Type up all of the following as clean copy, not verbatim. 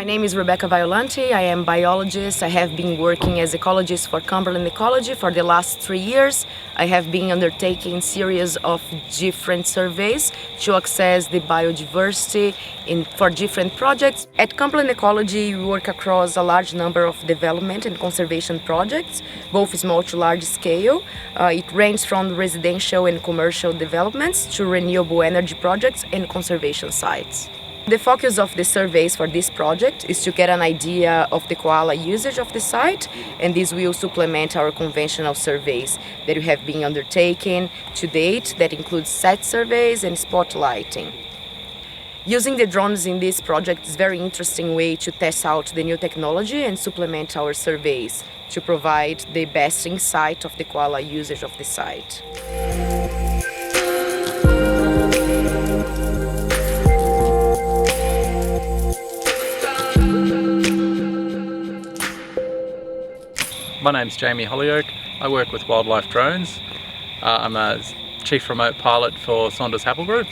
My name is Rebecca Violante. I am biologist. I have been working as ecologist for Cumberland Ecology for the last 3 years. I have been undertaking a series of different surveys to assess the biodiversity for different projects. At Cumberland Ecology, we work across a large number of development and conservation projects, both small to large scale. It ranges from residential and commercial developments to renewable energy projects and conservation sites. The focus of the surveys for this project is to get an idea of the koala usage of the site, and this will supplement our conventional surveys that we have been undertaking to date, that includes site surveys and spotlighting. Using the drones in this project is a very interesting way to test out the new technology and supplement our surveys to provide the best insight of the koala usage of the site. My name's Jamie Holyoak. I work with wildlife drones. I'm a chief remote pilot for Saunders Happel Group,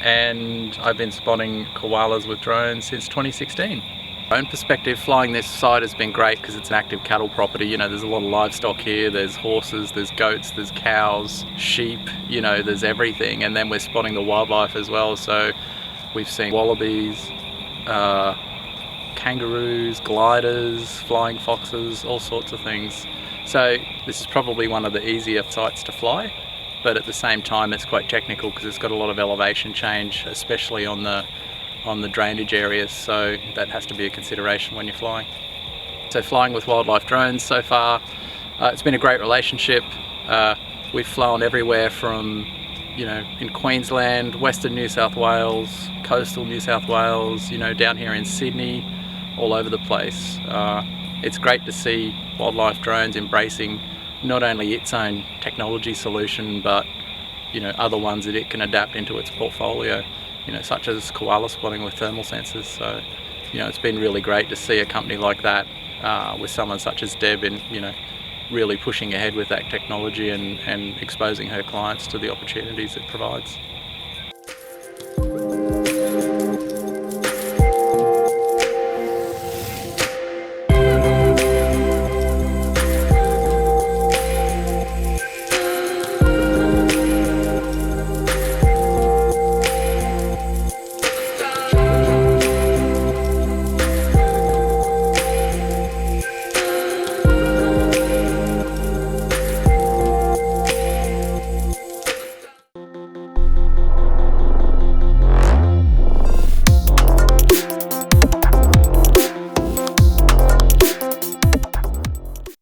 and I've been spotting koalas with drones since 2016. From my own perspective, flying this site has been great because it's an active cattle property. You know, there's a lot of livestock here. There's horses, there's goats, there's cows, sheep, you know, there's everything. And then we're spotting the wildlife as well. So we've seen wallabies, kangaroos, gliders, flying foxes, all sorts of things. So this is probably one of the easier sites to fly, but at the same time it's quite technical because it's got a lot of elevation change, especially on the drainage areas, so that has to be a consideration when you're flying. So flying with wildlife drones so far, it's been a great relationship. We've flown everywhere from, you know, in Queensland, Western New South Wales, coastal New South Wales, you know, down here in Sydney, all over the place. It's great to see wildlife drones embracing not only its own technology solution, but, you know, other ones that it can adapt into its portfolio, you know, such as koala spotting with thermal sensors. So, you know, it's been really great to see a company like that with someone such as Deb in, you know, really pushing ahead with that technology and exposing her clients to the opportunities it provides.